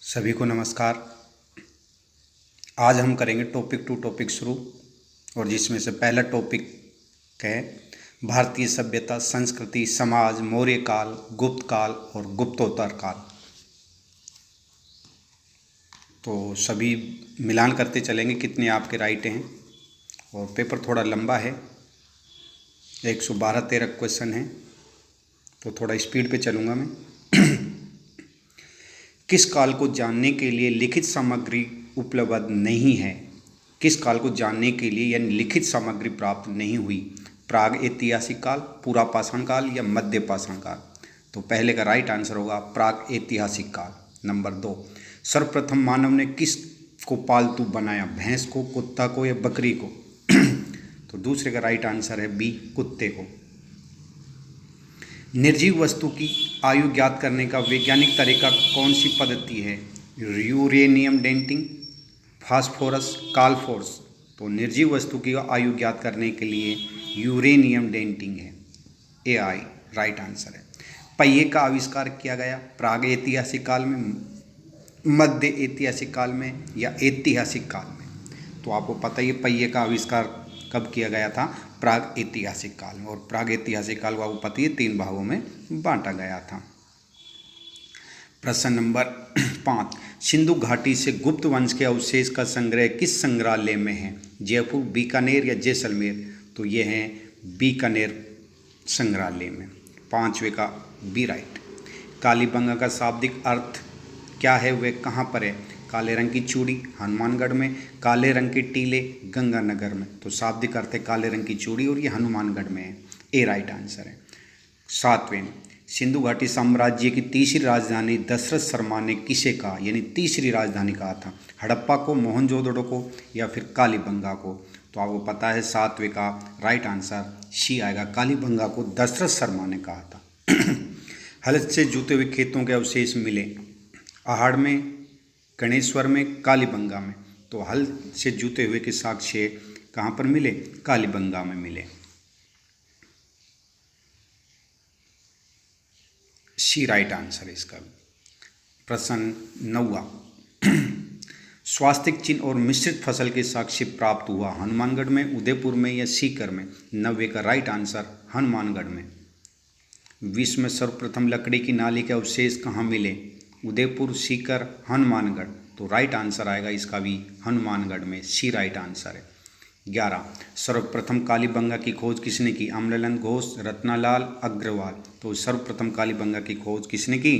सभी को नमस्कार। आज हम करेंगे टॉपिक टू टॉपिक शुरू, और जिसमें से पहला टॉपिक है भारतीय सभ्यता, संस्कृति, समाज, मौर्य काल, गुप्त काल और गुप्तोत्तर काल। तो सभी मिलान करते चलेंगे कितने आपके राइट हैं, और पेपर थोड़ा लंबा है, 112-13 क्वेश्चन हैं, तो थोड़ा स्पीड पे चलूँगा मैं। किस काल को जानने के लिए लिखित सामग्री उपलब्ध नहीं है? किस काल को जानने के लिए यानी लिखित सामग्री प्राप्त नहीं हुई? प्राग ऐतिहासिक काल, पूरा पाषाण काल या मध्य पाषाण काल? तो पहले का राइट आंसर होगा प्राग ऐतिहासिक काल। नंबर 2, सर्वप्रथम मानव ने किस को पालतू बनाया? भैंस को, कुत्ता को या बकरी को? तो दूसरे का राइट आंसर है बी, कुत्ते को। निर्जीव वस्तु की आयु ज्ञात करने का वैज्ञानिक तरीका कौन सी पद्धति है? यूरेनियम डेटिंग, फास्फोरस, कालफोर्स? तो निर्जीव वस्तु की आयु ज्ञात करने के लिए यूरेनियम डेटिंग है, AI राइट आंसर है। पहिए का आविष्कार किया गया प्राग ऐतिहासिक काल में, मध्य ऐतिहासिक काल में या ऐतिहासिक काल में? तो आपको पता ही है पहिए का आविष्कार कब किया गया था? प्राग ऐतिहासिक काल में। और प्राग ऐतिहासिक काल को आपको पता है 3 भागों में बांटा गया था। प्रश्न नंबर 5, सिंधु घाटी से गुप्त वंश के अवशेष का संग्रह किस संग्रहालय में है? जयपुर, बीकानेर या जैसलमेर? तो ये है बीकानेर संग्रहालय में। 5वें का बी राइट। कालीबंगा का शाब्दिक अर्थ क्या है, वे कहाँ पर है? काले रंग की चूड़ी, हनुमानगढ़ में। काले रंग के टीले, गंगानगर में। तो शाब्दिक अर्थ है काले रंग की चूड़ी, और ये हनुमानगढ़ में है, ए राइट आंसर है। 7वें, सिंधु घाटी साम्राज्य की तीसरी राजधानी दशरथ शर्मा ने किसे कहा, यानी तीसरी राजधानी कहा था? हड़प्पा को, मोहनजोदड़ो को या फिर कालीबंगा को? तो आपको पता है 7वें का राइट आंसर सी आएगा, कालीबंगा को दशरथ शर्मा ने कहा था। हल से जुते हुए खेतों के अवशेष मिले आहड़ में, गणेश्वर में, कालीबंगा में? तो हल से जुते हुए के साक्ष्य कहाँ पर मिले? कालीबंगा में मिले। सी राइट आंसर है इसका। प्रश्न 9, स्वास्तिक चिन्ह और मिश्रित फसल के साक्ष्य प्राप्त हुआ हनुमानगढ़ में, उदयपुर में या सीकर में? 9वें का राइट आंसर हनुमानगढ़ में। विश्व में सर्वप्रथम लकड़ी की नाली के अवशेष कहाँ मिले? उदयपुर, सीकर, हनुमानगढ़? तो राइट आंसर आएगा इसका भी हनुमानगढ़ में, सी राइट आंसर है। 11, सर्वप्रथम कालीबंगा की खोज किसने की? अमलानंद घोष, रत्नालाल अग्रवाल? तो सर्वप्रथम कालीबंगा की खोज किसने की?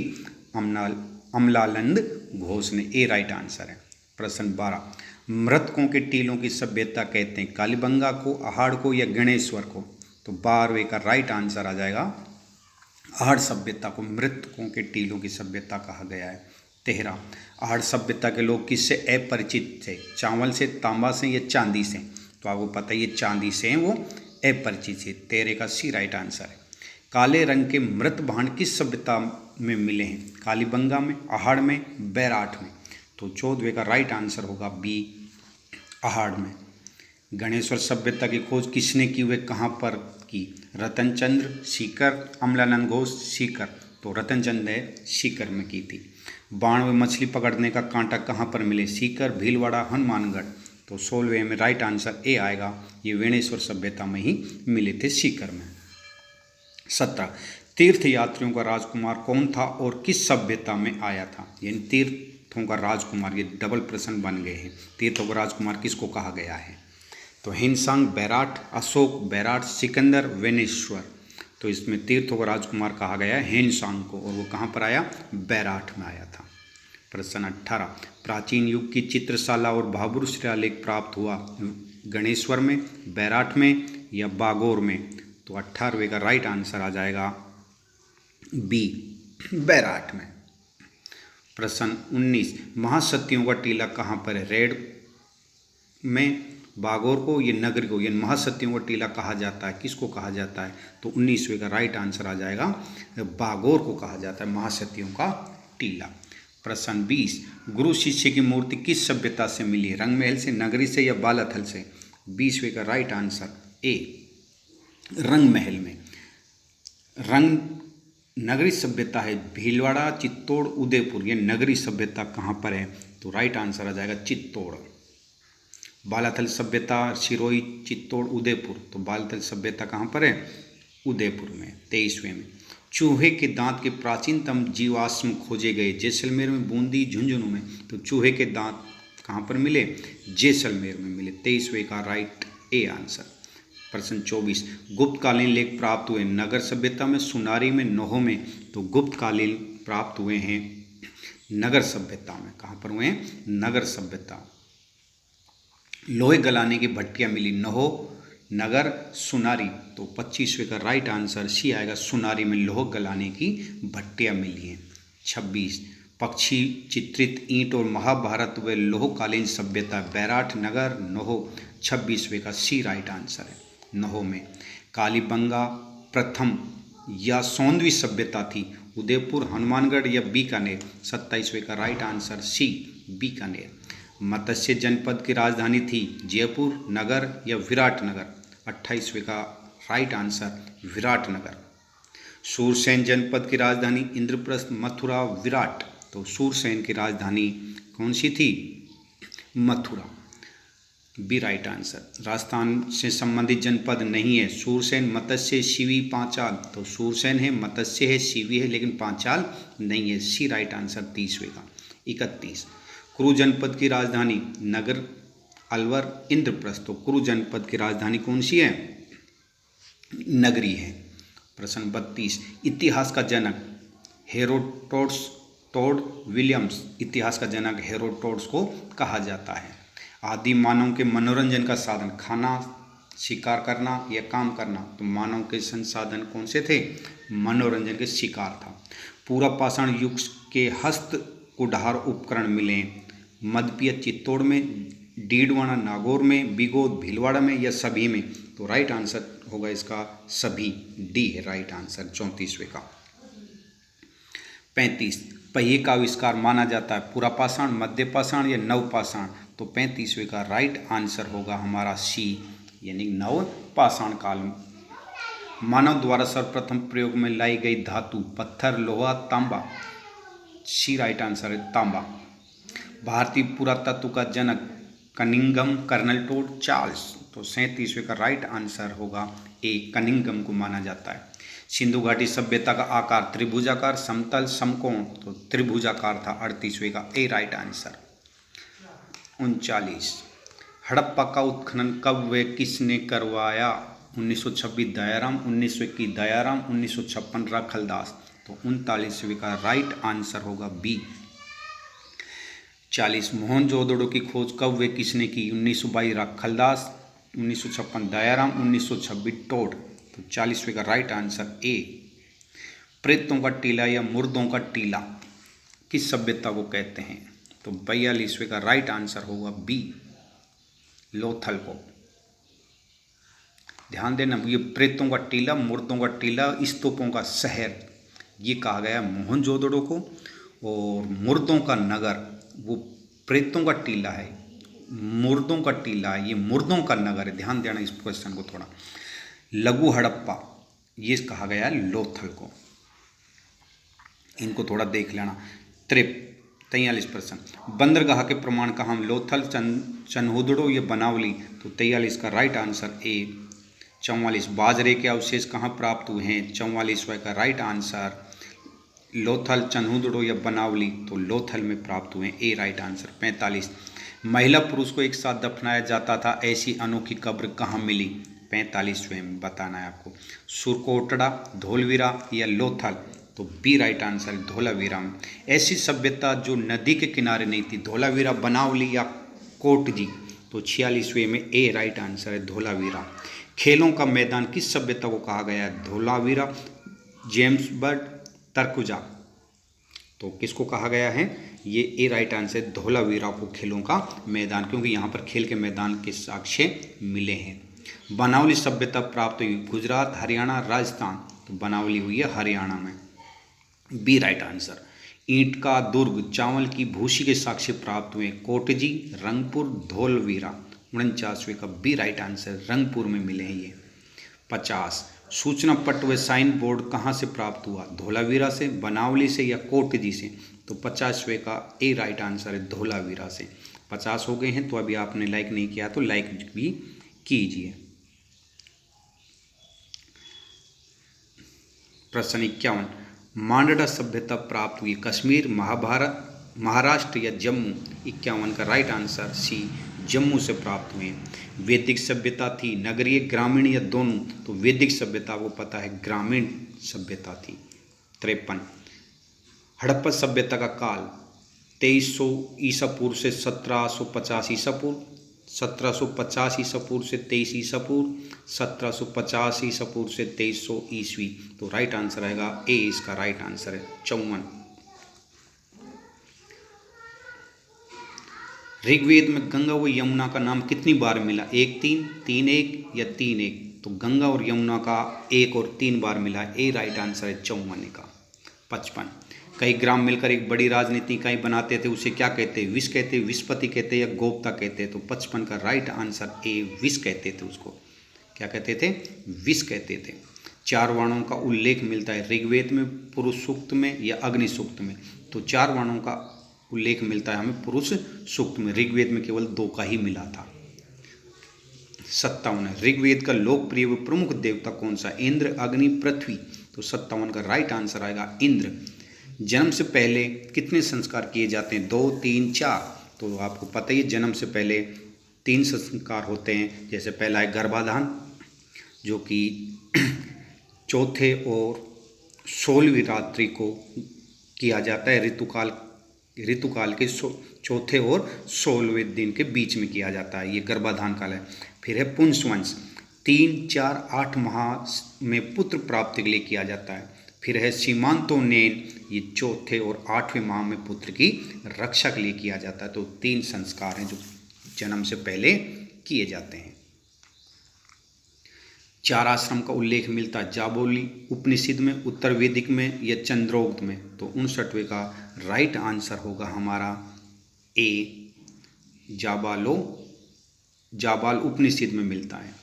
अमलानंद घोष ने, ए राइट आंसर है। प्रश्न 12, मृतकों के टीलों की सभ्यता कहते हैं कालीबंगा को, आहड़ को या गणेश्वर को? तो 12वें का राइट आंसर आ जाएगा आहड़ सभ्यता को मृतकों के टीलों की सभ्यता कहा गया है। 13, आहड़ सभ्यता के लोग किससे अपरिचित थे? चावल से, तांबा से या चांदी से? तो आपको पता है ये चांदी से हैं, वो अपरिचित थे। 13 का सी राइट आंसर है। काले रंग के मृत भांड किस सभ्यता में मिले हैं? कालीबंगा में, आहड़ में, बैराठ में? तो 14वें का राइट आंसर होगा बी, आहड़ में। गणेश्वर सभ्यता की खोज किसने की, वे कहाँ पर की? रतनचंद्र, सीकर, अमलानंद घोष, सीकर? तो रतनचंद्र ने सीकर में की थी। बाण में मछली पकड़ने का कांटा कहाँ पर मिले? सीकर, भीलवाड़ा, हनुमानगढ़? तो 16वें में राइट आंसर ए आएगा, ये वेणेश्वर सभ्यता में ही मिले थे, सीकर में। 17, तीर्थ यात्रियों का राजकुमार कौन था और किस सभ्यता में आया था? यानी तीर्थों का राजकुमार, ये डबल प्रश्न बन गए हैं। तीर्थों का राजकुमार किसको कहा गया है? तो हिंसांग बैराठ, अशोक बैराठ, सिकंदर, वेनेश्वर? तो इसमें तीर्थों का राजकुमार कहा गया है हिंसांग को, और वो कहाँ पर आया? बैराठ में आया था। प्रश्न 18, प्राचीन युग की चित्रशाला और भाब्रू शिलालेख प्राप्त हुआ गणेश्वर में, बैराठ में या बागोर में? तो 18वें का राइट आंसर आ जाएगा बी, बैराठ में। प्रश्न 19, महासतियों का टीला कहाँ पर है? रेड में, बागोर को, ये नगर को? ये महासतियों का टीला कहा जाता है, किसको कहा जाता है? तो 19वें का राइट आंसर आ जाएगा बागोर को कहा जाता है महासतियों का टीला। प्रश्न 20, गुरु शिष्य की मूर्ति किस सभ्यता से मिली? रंगमहल से, नगरी से या बालाथल से? 20वें का राइट आंसर ए, रंगमहल में। रंग नगरी सभ्यता है भीलवाड़ा, चित्तौड़, उदयपुर। ये नगरी सभ्यता कहाँ पर है? तो राइट आंसर आ जाएगा चित्तौड़। बालाथल सभ्यता सिरोही, चित्तौड़, उदयपुर। तो बालाथल सभ्यता कहाँ पर है? उदयपुर में। 23वें में चूहे के दांत के प्राचीनतम जीवाश्म खोजे गए। जैसलमेर में, बूंदी, झुंझुनू में। तो चूहे के दांत कहाँ पर मिले? जैसलमेर में मिले। 23वें का राइट ए आंसर। प्रश्न 24 गुप्तकालीन लेख प्राप्त हुए नगर सभ्यता में, सुनारी में, नोह में। तो गुप्तकालीन प्राप्त हुए हैं नगर सभ्यता में। कहाँ पर हुए हैं? नगर सभ्यता। लोहे गलाने की भट्टियां मिली नोह, नगर, सुनारी। तो 25वें का राइट आंसर सी आएगा, सुनारी में लोह गलाने की भट्टियां मिली हैं। 26 पक्षी चित्रित ईंट और महाभारत व लोहकालीन सभ्यता बैराठ, नगर, नोह। 26वें का सी राइट आंसर है, नोह में। कालीबंगा प्रथम या सौंदवी सभ्यता थी, उदयपुर, हनुमानगढ़ या बीकानेर। 27वें का राइट आंसर सी, बीकानेर। मत्स्य जनपद की राजधानी थी जयपुर, नगर या विराटनगर। 28वें का राइट आंसर विराटनगर। सूरसेन जनपद की राजधानी इंद्रप्रस्थ, मथुरा, विराट। तो सूरसेन की राजधानी कौन सी थी? Mathura, B right answer. Rajasthan से संबंधित जनपद नहीं है सूरसेन, मत्स्य, शिवी, पांचाल। तो सूरसेन है, मत्स्य है, शिवी है, लेकिन पांचाल नहीं है। सी राइट आंसर 30वें का। 31 कुरु जनपद की राजधानी नगर, अलवर, इंद्रप्रस्थ। तो कुरु जनपद की राजधानी कौन सी है? नगरी है। प्रश्न 32 इतिहास का जनक हेरोडोटस, टोड विलियम्स। इतिहास का जनक हेरोडोटस को कहा जाता है। आदि मानव के मनोरंजन का साधन खाना, शिकार करना या काम करना। तो मानव के संसाधन कौन से थे? मनोरंजन के शिकार था। पूरा पाषाण युग के हस्त कुठार उपकरण मिले मध्यपीय चित्तौड़ में, डीडवाना नागौर में, बिगोद भीलवाड़ा में या सभी में। तो राइट आंसर होगा इसका सभी, डी है राइट आंसर 34वें का। 35 पहिए का आविष्कार माना जाता है पूरा पाषाण, मध्य पाषाण या नव पाषाण। तो 35वें का राइट आंसर होगा हमारा सी, यानी नव पाषाण काल। मानव द्वारा सर्वप्रथम प्रयोग में लाई गई धातु पत्थर, लोहा, तांबा। सी राइट आंसर है तांबा। भारतीय पुरातत्व का जनक कनिंघम, कर्नल टोड, चार्ल्स। तो 37वें का राइट आंसर होगा ए, कनिंघम को माना जाता है। सिंधु घाटी सभ्यता का आकार त्रिभुजाकार, समतल, समकोण। तो त्रिभुजाकार था। 38वें का ए राइट आंसर। 39 हड़प्पा का उत्खनन कब व किसने करवाया? 1926 दयाराम, 1921 दयाराम, 1956 राखलदास। तो 39वें का राइट आंसर होगा बी। 40 मोहनजोदड़ो की खोज कब व किसने की? 1922 राखलदास, 1956 दयाराम, 1926 टोड। तो 40वें का राइट आंसर ए। प्रेतों का टीला या मुर्दों का टीला किस सभ्यता को कहते हैं? तो 42वें का राइट आंसर होगा बी, लोथल को। ध्यान देना, ये प्रेतों का टीला, मुर्दों का टीला, स्तूपों का शहर, ये कहा गया मोहनजोदड़ो को। और मुर्दों का नगर वो प्रेतों का टीला है, मुर्दों का टीला ये मुर्दों का नगर है। ध्यान देना इस क्वेश्चन को थोड़ा। लघु हड़प्पा ये कहा गया लोथल को। इनको थोड़ा देख लेना। 43% बंदरगाह के प्रमाण कहाँ? लोथल, चन्होदड़ो या बनावली। तो 43 का राइट आंसर ए। 44 बाजरे के अवशेष कहाँ प्राप्त हुए हैं? 44वें का राइट आंसर लोथल, चन्होदड़ो या बनावली। तो लोथल में प्राप्त हुए, ए राइट आंसर। 45 महिला पुरुष को एक साथ दफनाया जाता था, ऐसी अनोखी कब्र कहाँ मिली? 45वें में बताना है आपको। सुरकोटड़ा, धोलवीरा या लोथल। तो बी राइट आंसर धोलावीरा में। ऐसी सभ्यता जो नदी के किनारे नहीं थी, धोलावीरा, बनावली या कोटजी। तो 46वें में ए राइट आंसर है धोलावीरा। खेलों का मैदान किस सभ्यता को कहा गया है? धोलावीरा, जेम्सबर्ग, तरकुजा। तो किसको कहा गया है? ये ए राइट आंसर धोलावीरा को खेलों का मैदान, क्योंकि यहाँ पर खेल के मैदान के साक्ष्य मिले हैं। बनावली सभ्यता प्राप्त हुई गुजरात, हरियाणा, राजस्थान। तो बनावली हुई है हरियाणा में, बी राइट आंसर। ईंट का दुर्ग, चावल की भूसी के साक्ष्य प्राप्त हुए कोटजी, रंगपुर, धोलवीरा। 49वें का बी राइट आंसर रंगपुर में मिले हैं ये। 50 सूचना पट व साइन बोर्ड कहाँ से प्राप्त हुआ? धोलावीरा से, बनावली से या कोटजी से? तो 50वें का ए राइट आंसर है, धोलावीरा से। 50 हो गए हैं, तो अभी आपने लाइक नहीं किया तो लाइक भी कीजिए। प्रश्न 51, मांडा सभ्यता प्राप्त हुई कश्मीर, महाभारत, महाराष्ट्र या जम्मू? 51 का राइट आंसर सी, जम्मू से प्राप्त हुए। वैदिक सभ्यता थी नगरीय, ग्रामीण या दोनों? तो वैदिक सभ्यता को पता है, ग्रामीण सभ्यता थी। 53, हड़प्पा सभ्यता का काल 2300 ईसा पूर्व से 1750 ईसा पूर्व, 1750 ईसा पूर्व से 23 ईसा पूर्व, 1750 ईसा पूर्व से 2300 ईस्वी? तो राइट आंसर आएगा ए, इसका राइट आंसर है 54। ऋग्वेद में गंगा व यमुना का नाम कितनी बार मिला? 1 3 3 1 या 3 1? तो गंगा और यमुना का 1 और 3 बार मिला, ए राइट आंसर है 54 का। 55, कई ग्राम मिलकर एक बड़ी राजनीति इकाई बनाते थे, उसे क्या कहते? विष कहते, विस्पति कहते या गोप्ता कहते? तो 55 का राइट आंसर ए, विष कहते थे उसको। क्या कहते थे? विष कहते थे। 4 वर्णों का उल्लेख मिलता है ऋग्वेद में, पुरुष सूक्त में या अग्नि सूक्त में? तो 4 वर्णों का उल्लेख मिलता है हमें पुरुष सूक्त में, ऋग्वेद में केवल 2 का ही मिला था। 57, ऋग्वेद का लोकप्रिय व प्रमुख देवता कौन सा? इंद्र, अग्नि, पृथ्वी? तो 57 का राइट आंसर आएगा इंद्र। जन्म से पहले कितने संस्कार किए जाते हैं? 2 3 4? तो आपको पता ही, जन्म से पहले 3 संस्कार होते हैं। जैसे पहला है गर्भाधान, जो कि चौथे और 16वीं रात्रि को किया जाता है, ऋतुकाल के चौथे और 16वें दिन के बीच में किया जाता है, ये गर्भाधान काल है। फिर है पुंसवंश, 3 4 8 माह में पुत्र प्राप्ति के लिए किया जाता है। फिर है सीमांतोन्नयन, ये चौथे और 8वें माह में पुत्र की रक्षा के लिए किया जाता है। तो 3 संस्कार हैं जो जन्म से पहले किए जाते हैं। 4 आश्रम का उल्लेख मिलता है जाबोली उपनिषद में, उत्तर वेदिक में या चंद्रोक्त में? तो 59वें का राइट आंसर होगा हमारा ए, जाबाल उपनिषद में मिलता है।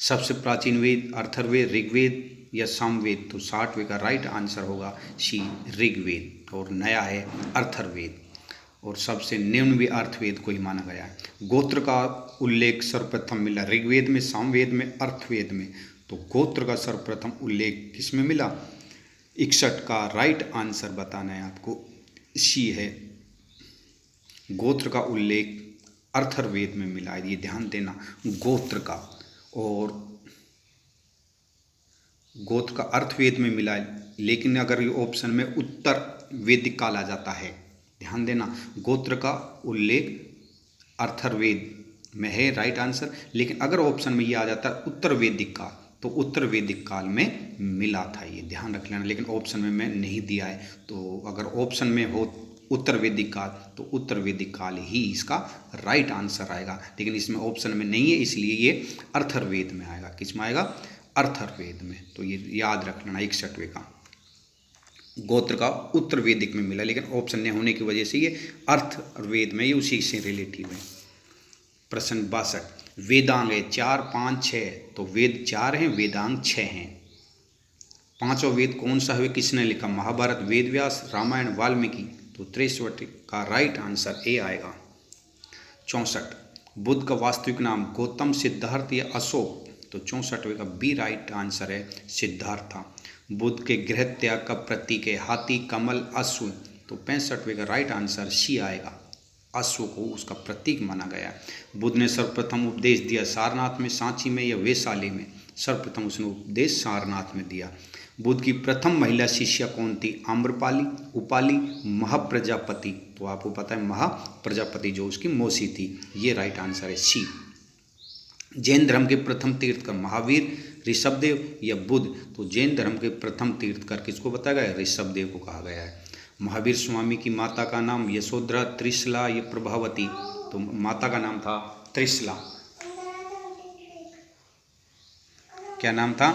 सबसे प्राचीन वेद अथर्ववेद, ऋग्वेद या सामवेद? तो 60वें का राइट आंसर होगा सी, ऋग्वेद, और नया है अथर्ववेद, और सबसे निम्न भी अर्थवेद को ही माना गया है। गोत्र का उल्लेख सर्वप्रथम मिला ऋग्वेद में, सामवेद में, अर्थवेद में? तो गोत्र का सर्वप्रथम उल्लेख किस में मिला? 61 का राइट आंसर बताना है आपको, सी है, गोत्र का उल्लेख अर्थवेद में मिला है, ये ध्यान देना। गोत्र का अर्थवेद में मिला है, लेकिन अगर ये ऑप्शन में उत्तर वैदिक काल आ जाता है, ध्यान देना, गोत्र का उल्लेख अर्थवेद में है राइट आंसर, लेकिन अगर ऑप्शन में ये आ जाता है उत्तर वैदिक काल, तो उत्तर वैदिक काल में मिला था, ये ध्यान रख लेना। लेकिन ऑप्शन में मैं नहीं दिया है, तो अगर ऑप्शन में हो उत्तर वैदिक काल, तो उत्तर वैदिक काल ही इसका राइट आंसर आएगा, लेकिन इसमें ऑप्शन में नहीं है, इसलिए ये अथर्ववेद में आएगा। किस में आएगा? अथर्ववेद में। तो ये याद रख लेना। 61वें का गोत्र का उत्तर वैदिक में मिला, लेकिन ऑप्शन नहीं होने की वजह से ये अर्थवेद में, ये उसी से रिलेटिव है। प्रश्न 62, वेदांग है 4 5 6? तो वेद 4 हैं, वेदांग 6 हैं। 5वां वेद कौन सा है, किसने लिखा? महाभारत, वेद व्यास, रामायण, वाल्मीकि? तो 63 का राइट आंसर ए आएगा। 64, बुद्ध का वास्तविक नाम गौतम, सिद्धार्थ या अशोक? तो 64वें का बी राइट आंसर है, सिद्धार्थ। बुद्ध के गृह त्याग का प्रतीक है हाथी, कमल, अश्व? तो 65वें का राइट आंसर सी आएगा, अश्व को उसका प्रतीक माना गया। बुद्ध ने सर्वप्रथम उपदेश दिया सारनाथ में, सांची में या वैशाली में? सर्वप्रथम उसने उपदेश सारनाथ में दिया। बुद्ध की प्रथम महिला शिष्या कौन थी? आम्रपाली, उपाली, महाप्रजापति? तो आपको पता है महाप्रजापति जो उसकी मौसी थी, ये राइट आंसर है सी। जैन धर्म के प्रथम तीर्थकर महावीर, ऋषभदेव या बुद्ध? तो जैन धर्म के प्रथम तीर्थकर किसको बताया गया है? ऋषभदेव को कहा गया है। महावीर स्वामी की माता का नाम यशोधरा, त्रिशला या प्रभावती? तो माता का नाम था त्रिशला। क्या नाम था?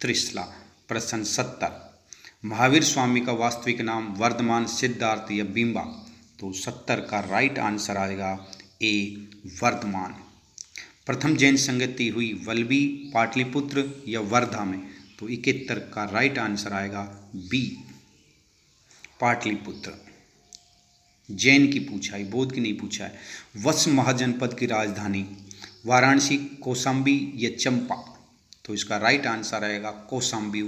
त्रिशला। प्रश्न 70, महावीर स्वामी का वास्तविक नाम वर्धमान, सिद्धार्थ या बिंबा? तो 70 का राइट आंसर आएगा ए, वर्धमान। प्रथम जैन संगति हुई वल्लभी, पाटलिपुत्र या वर्धा में? तो 71 का राइट आंसर आएगा बी पाटलिपुत्र। जैन की पूछा है, बौद्ध की नहीं पूछा है। वत्स महाजनपद की राजधानी वाराणसी, कौशाम्बी या चंपा? तो इसका राइट आंसर आएगा कौशाम्बी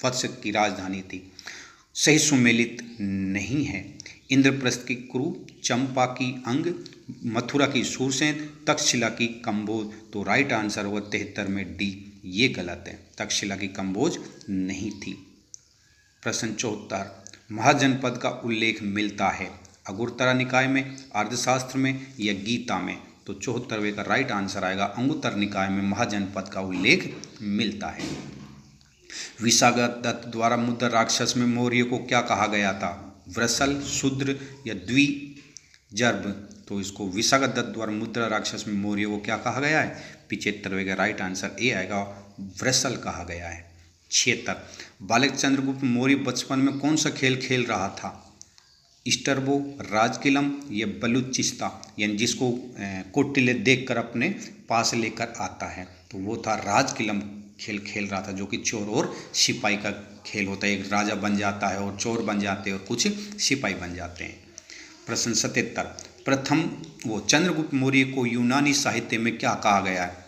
वत्स की राजधानी थी। सही सुमेलित नहीं है। इंद्रप्रस्थ की कुरु, चंपा की अंग, मथुरा की सूरसेन, तक्षशिला की कंबोज? तो राइट आंसर होगा 73 में डी। ये गलत है, तक्षशिला की कंबोज नहीं थी। प्रश्न 74, महाजनपद का उल्लेख मिलता है अंगुत्तरा निकाय में, अर्थशास्त्र में या गीता में? तो 74वें का राइट आंसर आएगा अंगुत्तर निकाय में महाजनपद का उल्लेख मिलता है। विशाखदत्त द्वारा मुद्रा राक्षस में मौर्य को क्या कहा गया था? वृषल, शूद्र या द्विजर्भ? तो इसको विशाखदत्त द्वारा मुद्रा राक्षस में मौर्य को क्या कहा गया है? 75वें का राइट आंसर ए आएगा, वृषल कहा गया है। 76, बालक चंद्रगुप्त मौर्य बचपन में कौन सा खेल खेल रहा था? इस्टरबो, राजकिलम या बलूचिस्ता? यानी जिसको कौटिल्य देखकर अपने पास लेकर आता है, तो वो था राजकिलम खेल खेल रहा था, जो कि चोर और सिपाही का खेल होता है। एक राजा बन जाता है और चोर बन जाते हैं और कुछ सिपाही बन जाते हैं। प्रश्न 77, प्रथम वो चंद्रगुप्त मौर्य को यूनानी साहित्य में क्या कहा गया है?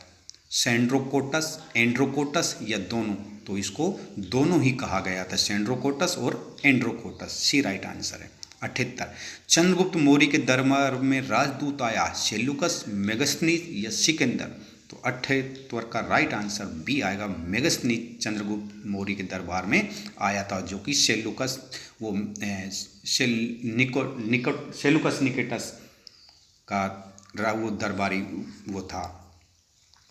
सेंड्रोकोटस, एंड्रोकोटस या दोनों? तो इसको दोनों ही कहा गया था, सेंड्रोकोटस और एंड्रोकोटस। सी राइट आंसर है। 78, चंद्रगुप्त मौर्य के दरबार में राजदूत आया, सेल्यूकस, मेगस्थनीज या सिकंदर? तो 78 का राइट आंसर बी आएगा, मेगस्थनीज चंद्रगुप्त मौर्य के दरबार में आया था, जो कि सेल्यूकस वो सेल्यूकस निकेटस का वो दरबारी वो था,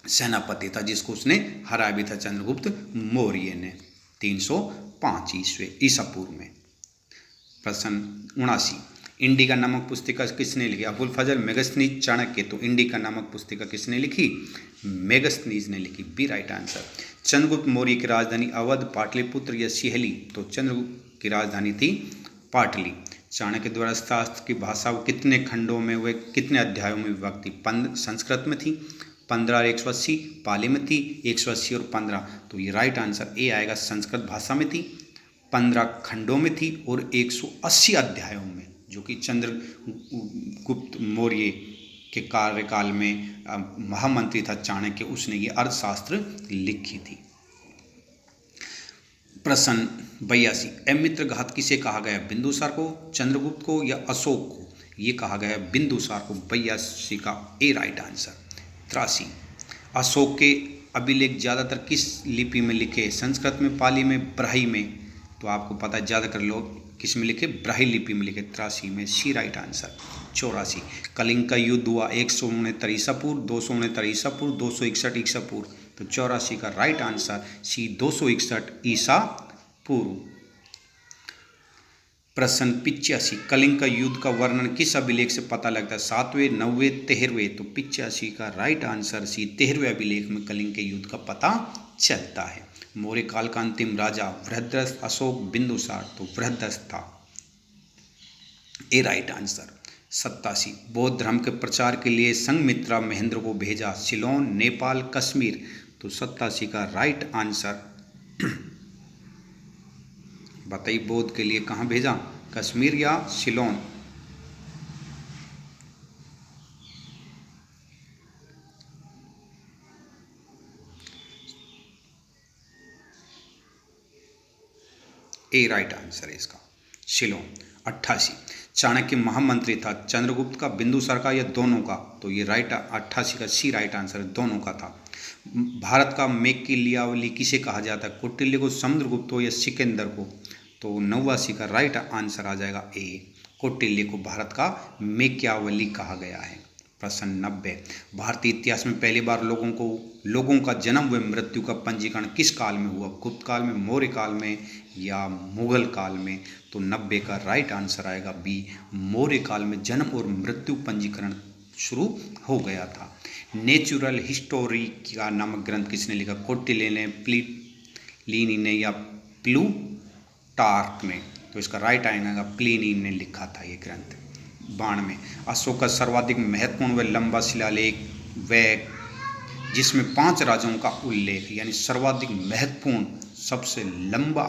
सेनापति था, जिसको उसने हराया भी था चंद्रगुप्त मौर्य ने 305 ईसा पूर्व में। प्रश्न 79, इंडिका नामक पुस्तिका किसने लिखी? अबुल फजल, मेगस्थनीज, चाणक्य? तो इंडिका नामक पुस्तिका किसने लिखी? मेगस्थनीज ने लिखी। B right answer. Chandragupta Maurya की राजधानी अवध, पाटलिपुत्र या सिहली? तो चंद्रगुप्त की राजधानी थी पाटली। चाणक्य द्वारा शास्त्र की भाषा वो कितने खंडों में हुए, कितने अध्यायों में विभक्त थी? संस्कृत में थी 15 और 180, पाली में थी 180 और 15? तो ये राइट आंसर ए आएगा, संस्कृत भाषा में थी, 15 खंडों में थी और 180 अध्यायों में, जो कि चंद्रगुप्त मौर्य के कार्यकाल में महामंत्री था चाणक्य, उसने ये अर्थशास्त्र लिखी थी। प्रश्न 82, अमित्र घात किसे कहा गया? बिंदुसार को, चंद्रगुप्त को या अशोक को? ये कहा गया बिंदुसार को। 82 का ए राइट आंसर। 83, अशोक के अभिलेख ज़्यादातर किस लिपि में लिखे? संस्कृत में, पाली में, ब्राह्मी में? तो आपको पता है ज़्यादातर लोग किस में लिखे? ब्राह्मी लिपि में लिखे। 83 में सी राइट आंसर। 84, कलिंग का युद्ध हुआ 169 ईसा पूर्व, 269 ईसा पूर्व, 261 ईसा पूर्व? तो 84 का राइट आंसर सी 261 ईसा पूर्व। प्रश्न 85, कलिंग का युद्ध का वर्णन किस अभिलेख से पता लगता है? 7वें, 9वें, 13वें? तो 85 का राइट आंसर सी 13वें अभिलेख में कलिंग के युद्ध का पता चलता है। मौर्य काल का अंतिम राजा बृहद्रथ, अशोक, बिंदुसार? तो बृहद्रथ था। ए राइट आंसर। 87, बौद्ध धर्म के प्रचार के लिए संघमित्रा महेंद्र को भेजा, सिलोन, नेपाल, कश्मीर? तो 87 का राइट आंसर बताइए, बौद्ध के लिए कहाँ भेजा? कश्मीर या सिलोन? ए राइट आंसर है इसका, सिलोन। 88, चाणक्य महामंत्री था चंद्रगुप्त का, बिंदुसार का या दोनों का? तो ये राइट 88 का सी राइट आंसर दोनों का था। भारत का मेक्किलियावली किसे कहा जाता है? कौटिल्य को, समुद्रगुप्त को या सिकंदर को? तो 89 का राइट आंसर आ जाएगा ए, कौटिल्य को भारत का मेक्कियावली कहा गया है। प्रश्न 90, भारतीय इतिहास में पहली बार लोगों का जन्म व मृत्यु का पंजीकरण किस काल में हुआ? गुप्त काल में, मौर्य काल में या मुगल काल में? तो 90 का राइट आंसर आएगा बी, मौर्य काल में जन्म और मृत्यु पंजीकरण शुरू हो गया था। नेचुरल हिस्टोरी का नामक ग्रंथ किसने लिखा? कौटिल्य ने, प्लिनी ने या प्लूटार्क ने? तो इसका राइट आएगा प्लिनी ने लिखा था ये ग्रंथ। 92, अशोक का सर्वाधिक महत्वपूर्ण व लंबा शिलालेख व जिसमें 5 राजाओं का उल्लेख, यानी सर्वाधिक महत्वपूर्ण सबसे लंबा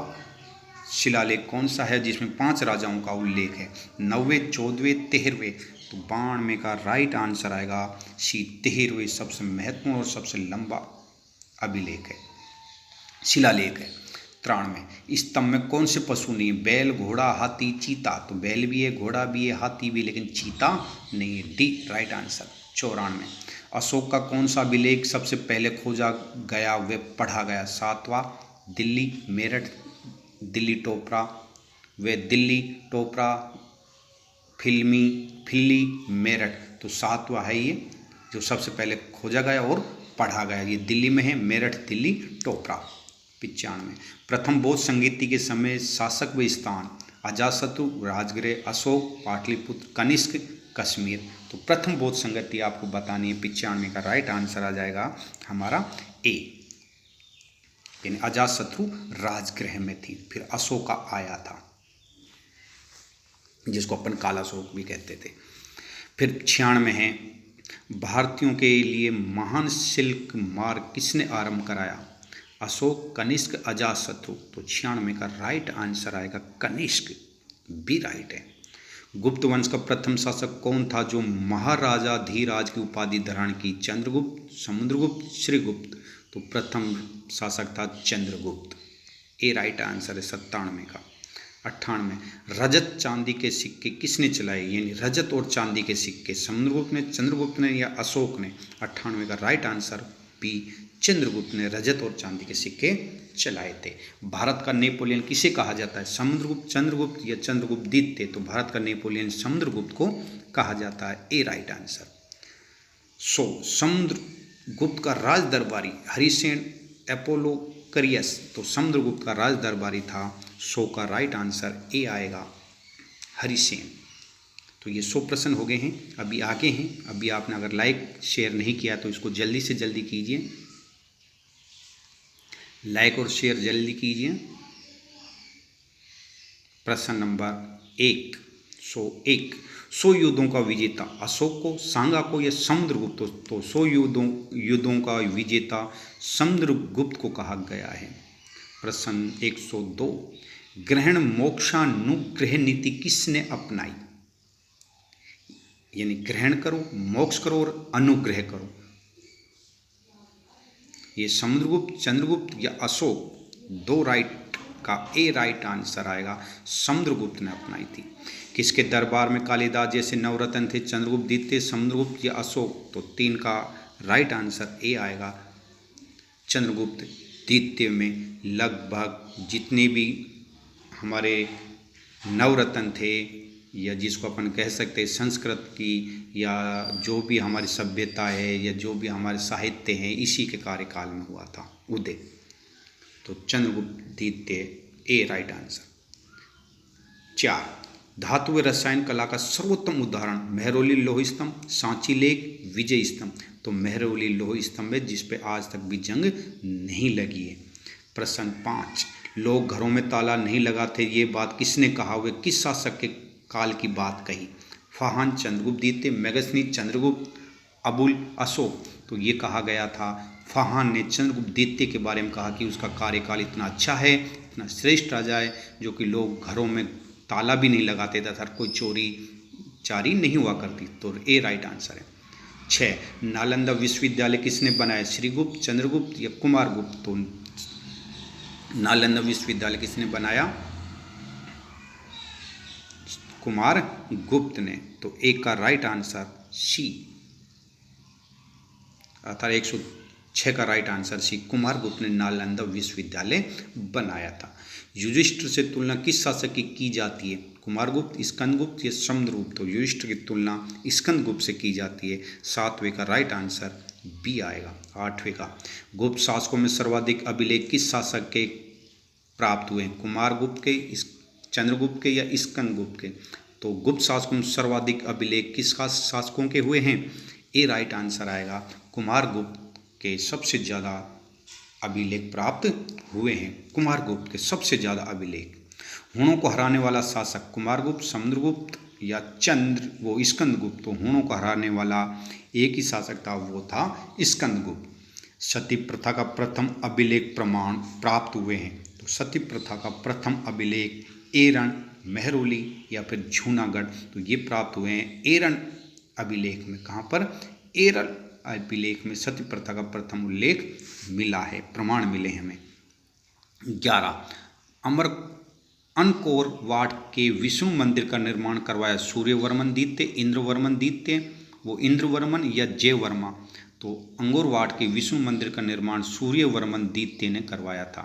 शिलालेख कौन सा है जिसमें 5 राजाओं का उल्लेख है? 9वें, 14वें, 13वें। तो 92 का राइट आंसर आएगा सी, 13वें सबसे महत्वपूर्ण और सबसे लंबा अभिलेख है, शिलालेख है। 93 स्तंभ में कौन से पशु नहीं? बैल, घोड़ा, हाथी, चीता। तो बैल भी है, घोड़ा भी है, हाथी भी, लेकिन चीता नहीं है। D right answer. 94 अशोक का कौन सा अभिलेख सबसे पहले खोजा गया व पढ़ा गया? 7वां, दिल्ली, मेरठ, दिल्ली टोपरा व दिल्ली टोपरा, फिल्ली, मेरठ। तो 7वां है ये जो सबसे पहले खोजा गया और पढ़ा गया, ये दिल्ली में है, मेरठ, दिल्ली टोपरा। 95 प्रथम बौद्ध संगीति के समय शासक व स्थान? अजातशत्रु, राजगृह, अशोक, पाटलिपुत्र, कनिष्क, कश्मीर। तो प्रथम बौद्ध संगति आपको बतानी है। 95 का राइट आंसर आ जाएगा हमारा ए, यानी अजातशत्रु राजगृह में थी। फिर अशोका आया था, जिसको अपन काला अशोक भी कहते थे। फिर 96 है भारतीयों के लिए महान सिल्क मार्ग किसने आरंभ कराया? अशोक, कनिष्क, अजातशत्रु। तो 96 का राइट आंसर आएगा कनिष्क, बी राइट है। गुप्त वंश का प्रथम शासक कौन था जो महाराजा धीराज की उपाधि धारण की? चंद्रगुप्त, समुद्रगुप्त, श्रीगुप्त। तो प्रथम शासक था चंद्रगुप्त, ए राइट आंसर है 97 का। 98 रजत चांदी के सिक्के किसने चलाए? यानी रजत और चांदी के सिक्के समुद्रगुप्त ने, चंद्रगुप्त ने या अशोक ने? 98 का राइट आंसर बी, चंद्रगुप्त ने रजत और चांदी के सिक्के चलाए थे। भारत का नेपोलियन किसे कहा जाता है? समुद्रगुप्त, चंद्रगुप्त या चंद्रगुप्त द्वितीय। तो भारत का नेपोलियन समुद्रगुप्त को कहा जाता है, ए राइट आंसर। समुद्रगुप्त का राज दरबारी हरिसेन एपोलोकरियस। तो समुद्रगुप्त का राज दरबारी था। 100 का राइट आंसर ए आएगा, हरिसेन। तो ये 100 प्रश्न हो गए हैं, अभी आगे हैं। अभी आपने अगर लाइक शेयर नहीं किया तो इसको जल्दी से जल्दी कीजिए, लाइक और शेयर जल्दी कीजिए। प्रश्न नंबर 1, 101 100 युद्धों का विजेता अशोक को, सांगा को या समुद्रगुप्त? तो 100 युद्धों का विजेता समुद्रगुप्त को कहा गया है। प्रश्न 102 ग्रहण मोक्षानुग्रह नीति किसने अपनाई? यानी ग्रहण करो, मोक्ष करो और अनुग्रह करो। ये समुद्रगुप्त, चंद्रगुप्त या अशोक? 2 राइट का ए राइट आंसर आएगा, समुद्रगुप्त ने अपनाई थी। किसके दरबार में कालिदास जैसे नवरत्न थे? चंद्रगुप्त द्वितीय, समुद्रगुप्त या अशोक? तो 3 का राइट आंसर ए आएगा, चंद्रगुप्त द्वितीय में लगभग जितने भी हमारे नवरत्न थे, या जिसको अपन कह सकते हैं संस्कृत की, या जो भी हमारी सभ्यता है या जो भी हमारे साहित्य हैं, इसी के कार्यकाल में हुआ था उदय। तो चंद्रगुप्त द्वितीय, ए राइट आंसर। 4 धातु व रसायन कला का सर्वोत्तम उदाहरण? मेहरौली लौह स्तंभ, सांची लेक, विजय स्तंभ। तो मेहरौली लौह स्तंभ है जिस पे आज तक भी जंग नहीं लगी है। प्रश्न 5 लोग घरों में ताला नहीं लगाते, ये बात किसने कहा? वे किस शासक के काल की बात कही? फाहान, चंद्रगुप्त द्वितीय, मेगसनी, चंद्रगुप्त, अबुल, अशोक। तो ये कहा गया था, फाहान ने चंद्रगुप्त द्वितीय के बारे में कहा कि उसका कार्यकाल इतना अच्छा है, इतना श्रेष्ठ राजा है, जो कि लोग घरों में ताला भी नहीं लगाते थे, कोई चोरी चारी नहीं हुआ करती। तो ए राइट आंसर है। 6 नालंदा विश्वविद्यालय किसने बनाया? श्रीगुप्त, चंद्रगुप्त या कुमारगुप्त? तो नालंदा विश्वविद्यालय किसने बनाया? कुमारगुप्त ने। तो एक का राइट आंसर सी, अर्थात 106 का राइट आंसर सी, कुमारगुप्त ने नालंदा विश्वविद्यालय बनाया था। युधिष्ठिर से तुलना किस शासक की जाती है? कुमारगुप्त, स्कंदगुप्त या समुद्रगुप्त? तो युधिष्ठिर की तुलना स्कंदगुप्त से की जाती है। 7वें का राइट आंसर बी आएगा। 8वें का गुप्त शासकों में सर्वाधिक अभिलेख किस शासक के प्राप्त हुए? कुमारगुप्त के, चंद्रगुप्त के या स्कंदगुप्त के? तो गुप्त शासकों में सर्वाधिक अभिलेख किस शासकों के हुए हैं? ए राइट आंसर आएगा, कुमारगुप्त के सबसे ज़्यादा अभिलेख प्राप्त हुए हैं। कुमारगुप्त के सबसे ज़्यादा अभिलेख। हुणों को हराने वाला शासक? कुमारगुप्त, समुद्रगुप्त या स्कंदगुप्त? तो हुणों को हराने वाला एक ही शासक था, वो था स्कंदगुप्त। सती प्रथा का प्रथम अभिलेख प्रमाण प्राप्त हुए हैं। तो सती प्रथा का प्रथम अभिलेख एरन, मेहरौली या फिर जूनागढ़, तो ये प्राप्त हुए हैं एरन अभिलेख में। कहाँ पर? एरन अभिलेख में सती प्रथा का प्रथम उल्लेख मिला है, प्रमाण मिले हमें। 11 अमर अनकोर वाट के विष्णु मंदिर का निर्माण करवाया सूर्यवर्मन द्वितीय, इंद्रवर्मन द्वितीय, वो इंद्रवर्मन या जयवर्मा। तो अंगोरवाट के विष्णु मंदिर का निर्माण सूर्यवर्मन द्वितीय ने करवाया था।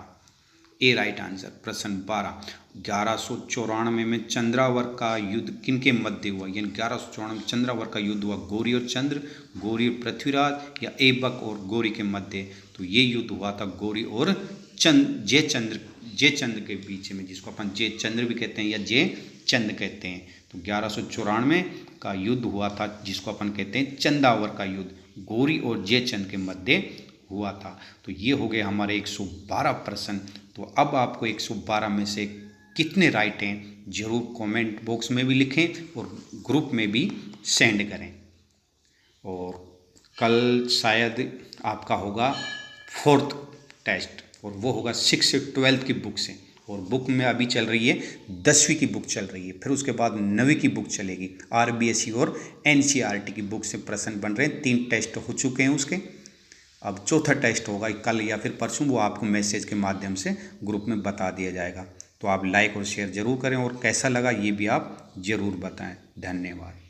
ए राइट आंसर। प्रश्न 12 1194 में चंद्रावर का युद्ध किनके मध्य हुआ? यानी 1194 में चंद्रावर का युद्ध हुआ गौरी और चंद्र, गौरी और पृथ्वीराज या ऐबक और गौरी के मध्य। तो ये युद्ध हुआ था गौरी और जयचंद्र के बीच में, जिसको अपन जयचंद्र भी कहते हैं या जयचंद कहते हैं। तो 1194 का युद्ध हुआ था जिसको अपन कहते हैं चंदावर का युद्ध, गौरी और जयचंद के मध्य हुआ था। तो ये हो गए हमारे 112 प्रश्न। तो अब आपको 112 में से कितने राइट हैं जरूर कमेंट बॉक्स में भी लिखें और ग्रुप में भी सेंड करें। और कल शायद आपका होगा 4th टेस्ट और वो होगा 6 से 12th की बुक से। और बुक में अभी चल रही है 10वीं की बुक चल रही है, फिर उसके बाद 9वीं की बुक चलेगी। RBSE और NCERT की बुक से प्रश्न बन रहे हैं। 3 टेस्ट हो चुके हैं उसके, अब 4था टेस्ट होगा कल या फिर परसों, वो आपको मैसेज के माध्यम से ग्रुप में बता दिया जाएगा। तो आप लाइक और शेयर जरूर करें और कैसा लगा ये भी आप ज़रूर बताएं। धन्यवाद।